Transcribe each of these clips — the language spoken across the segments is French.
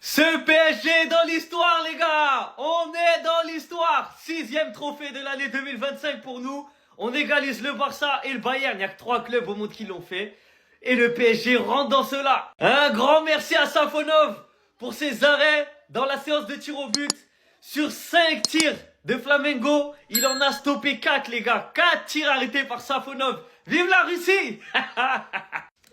Ce PSG est dans l'histoire, les gars. On est dans l'histoire. 6e trophée de l'année 2025 pour nous. On égalise le Barça et le Bayern. Il n'y a que 3 clubs au monde qui l'ont fait. Et le PSG rentre dans cela. Un grand merci à Safonov pour ses arrêts dans la séance de tir au but. Sur 5 tirs de Flamengo, il en a stoppé 4, les gars. 4 tirs arrêtés par Safonov. Vive la Russie.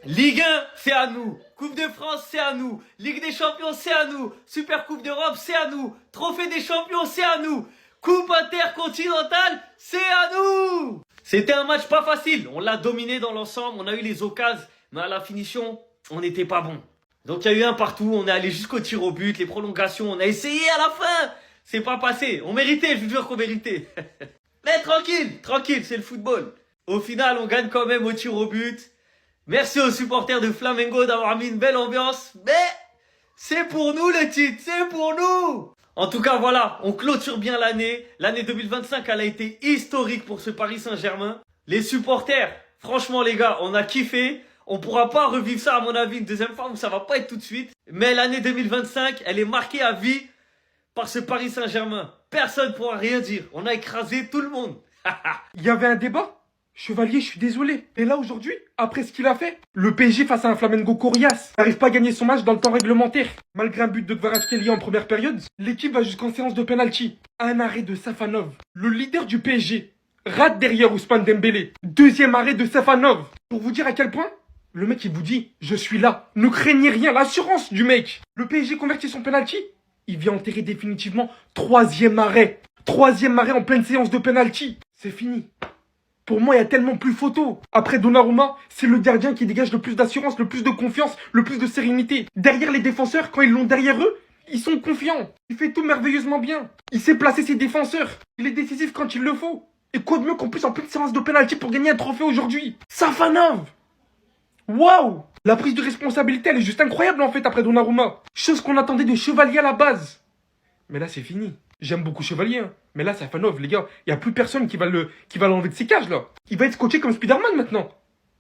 Ligue 1, c'est à nous. Coupe de France, c'est à nous. Ligue des Champions, c'est à nous. Super Coupe d'Europe, c'est à nous. Trophée des Champions, c'est à nous. Coupe intercontinentale, c'est à nous. C'était un match pas facile. On l'a dominé dans l'ensemble. On a eu les occasions. Mais à la finition, on n'était pas bon. Donc il y a eu un partout. On est allé jusqu'au tir au but. Les prolongations, on a essayé à la fin. C'est pas passé. On méritait, je vous jure qu'on méritait. Mais tranquille, c'est le football. Au final, on gagne quand même au tir au but. Merci aux supporters de Flamengo d'avoir mis une belle ambiance. Mais c'est pour nous le titre, c'est pour nous. En tout cas, voilà, on clôture bien l'année. L'année 2025, elle a été historique pour ce Paris Saint-Germain. Les supporters, franchement les gars, on a kiffé. On pourra pas revivre ça à mon avis une deuxième fois, ça va pas être tout de suite. Mais l'année 2025, elle est marquée à vie par ce Paris Saint-Germain. Personne ne pourra rien dire. On a écrasé tout le monde. Il y avait un débat. Chevalier, je suis désolé. Et là, aujourd'hui, après ce qu'il a fait, le PSG face à un Flamengo coriace n'arrive pas à gagner son match dans le temps réglementaire. Malgré un but de Kvaratskhelia en première période, l'équipe va jusqu'en séance de penalty. Un arrêt de Safanov, le leader du PSG, rate derrière Ousmane Dembélé. Deuxième arrêt de Safanov. Pour vous dire à quel point, le mec il vous dit, je suis là. Ne craignez rien, l'assurance du mec. Le PSG convertit son penalty. Il vient enterrer définitivement troisième arrêt. Troisième arrêt en pleine séance de penalty. C'est fini. Pour moi, il y a tellement plus photo. Après Donnarumma, c'est le gardien qui dégage le plus d'assurance, le plus de confiance, le plus de sérénité. Derrière les défenseurs, quand ils l'ont derrière eux, ils sont confiants. Il fait tout merveilleusement bien. Il sait placer ses défenseurs. Il est décisif quand il le faut. Et quoi de mieux qu'en plus en pleine séance de penalty pour gagner un trophée aujourd'hui? Safanov! Waouh! La prise de responsabilité, elle est juste incroyable en fait après Donnarumma. Chose qu'on attendait de Chevalier à la base. Mais là, c'est fini. J'aime beaucoup Chevalier, hein. Mais là, Safanov, les gars, il n'y a plus personne qui va l'enlever de ses cages, là. Il va être coaché comme Spider-Man, maintenant.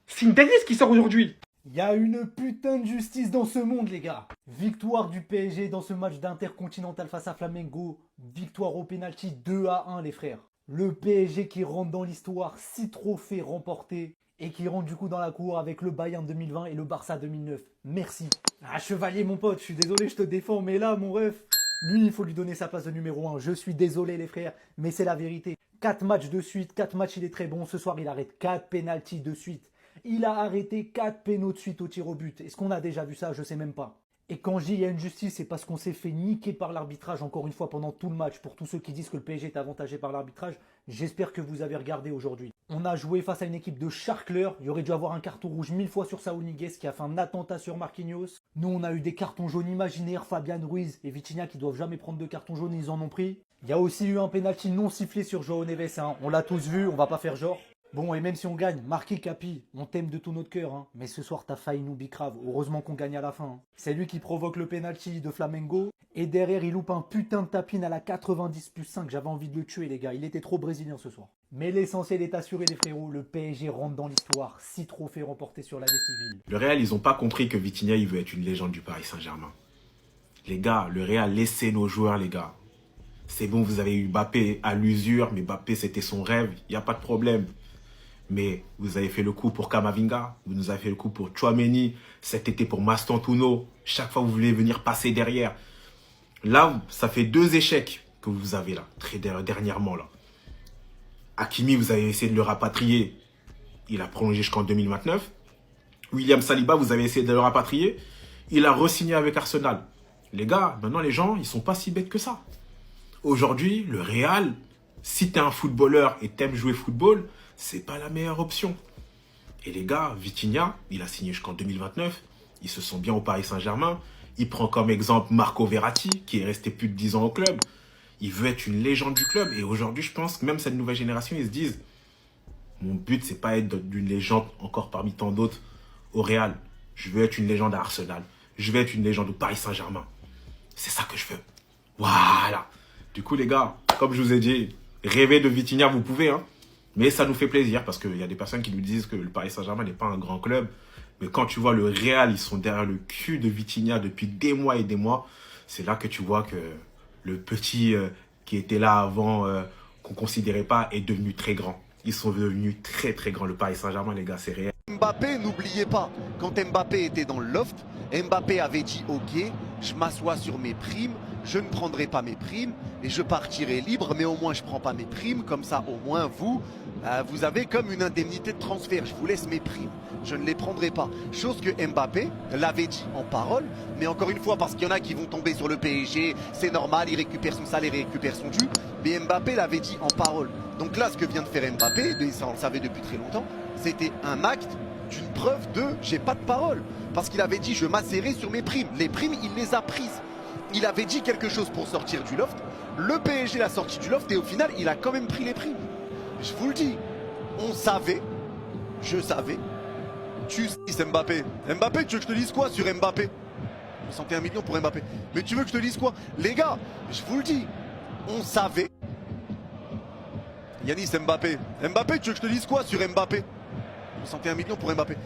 C'est une dinguerie ce qui sort aujourd'hui. Il y a une putain de justice dans ce monde, les gars. Victoire du PSG dans ce match d'intercontinental face à Flamengo. Victoire au penalty 2-1, les frères. Le PSG qui rentre dans l'histoire, 6 trophées remportés. Et qui rentre du coup dans la cour avec le Bayern 2020 et le Barça 2009. Merci. Ah, Chevalier, mon pote, je suis désolé, je te défends, mais là, mon ref... Lui, il faut lui donner sa place de numéro 1. Je suis désolé, les frères, mais c'est la vérité. 4 matchs de suite, 4 matchs, il est très bon. Ce soir, il arrête 4 pénaltys de suite. Il a arrêté 4 pénaux de suite au tir au but. Est-ce qu'on a déjà vu ça? Je sais même pas. Et quand je dis il y a une justice, c'est parce qu'on s'est fait niquer par l'arbitrage encore une fois pendant tout le match. Pour tous ceux qui disent que le PSG est avantagé par l'arbitrage, j'espère que vous avez regardé aujourd'hui. On a joué face à une équipe de charcleurs. Il aurait dû avoir un carton rouge 1000 fois sur Saúl Ñíguez qui a fait un attentat sur Marquinhos. Nous, on a eu des cartons jaunes imaginaires. Fabian Ruiz et Vitinha qui doivent jamais prendre de cartons jaunes, ils en ont pris. Il y a aussi eu un penalty non sifflé sur João Neves. Hein. On l'a tous vu, on va pas faire genre. Bon, et même si on gagne, marqué Capi, on t'aime de tout notre cœur, hein. Mais ce soir, t'as failli nous bicrave. Heureusement qu'on gagne à la fin. Hein. C'est lui qui provoque le penalty de Flamengo. Et derrière, il loupe un putain de tapine à la 90+5. J'avais envie de le tuer, les gars. Il était trop brésilien ce soir. Mais l'essentiel est assuré, les frérots. Le PSG rentre dans l'histoire. 6 trophées remportés sur l'année civile. Le Real, ils ont pas compris que Vitinha, il veut être une légende du Paris Saint-Germain. Les gars, le Real, laissez nos joueurs, les gars. C'est bon, vous avez eu Mbappé à l'usure, mais Mbappé, c'était son rêve. Il n'y a pas de problème. Mais vous avez fait le coup pour Camavinga, vous nous avez fait le coup pour Tchouaméni, cet été pour Mastantuono. Chaque fois, vous voulez venir passer derrière. Là, ça fait 2 échecs que vous avez là, très dernièrement. Là. Hakimi, vous avez essayé de le rapatrier. Il a prolongé jusqu'en 2029. William Saliba, vous avez essayé de le rapatrier. Il a re-signé avec Arsenal. Les gars, maintenant, les gens, ils sont pas si bêtes que ça. Aujourd'hui, le Real, si tu es un footballeur et t'aimes jouer football, c'est pas la meilleure option. Et les gars, Vitinha, il a signé jusqu'en 2029. Ils se sent bien au Paris Saint-Germain. Il prend comme exemple Marco Verratti, qui est resté plus de 10 ans au club. Il veut être une légende du club. Et aujourd'hui, je pense que même cette nouvelle génération, ils se disent, mon but, c'est pas être d'une légende encore parmi tant d'autres au Real. Je veux être une légende à Arsenal. Je veux être une légende au Paris Saint-Germain. C'est ça que je veux. Voilà. Du coup, les gars, comme je vous ai dit, rêver de Vitinha, vous pouvez, hein. Mais ça nous fait plaisir parce qu'il y a des personnes qui nous disent que le Paris Saint-Germain n'est pas un grand club. Mais quand tu vois le Real, ils sont derrière le cul de Vitinha depuis des mois et des mois. C'est là que tu vois que le petit qui était là avant, qu'on considérait pas, est devenu très grand. Ils sont devenus très très grands. Le Paris Saint-Germain, les gars, c'est réel. Mbappé, n'oubliez pas, quand Mbappé était dans le loft, Mbappé avait dit ok, je m'assois sur mes primes, je ne prendrai pas mes primes et je partirai libre, mais au moins je prends pas mes primes, comme ça au moins vous avez comme une indemnité de transfert, je vous laisse mes primes, je ne les prendrai pas. Chose que Mbappé l'avait dit en parole, mais encore une fois parce qu'il y en a qui vont tomber sur le PSG, c'est normal, il récupère son salaire, il récupère son dû, mais Mbappé l'avait dit en parole. Donc là ce que vient de faire Mbappé, et ça on le savait depuis très longtemps, c'était un acte d'une preuve de j'ai pas de parole. Parce qu'il avait dit je m'asserrai sur mes primes. Les primes, il les a prises. Il avait dit quelque chose pour sortir du loft. Le PSG l'a sorti du loft et au final, il a quand même pris les primes. Je vous le dis, on savait, je savais. Tu sais Mbappé. Mbappé, tu veux que je te dise quoi sur Mbappé? 61 millions pour Mbappé. Mais tu veux que je te dise quoi? Les gars, je vous le dis, on savait. Yanis Mbappé. Mbappé, tu veux que je te dise quoi sur Mbappé? 61 millions pour Mbappé.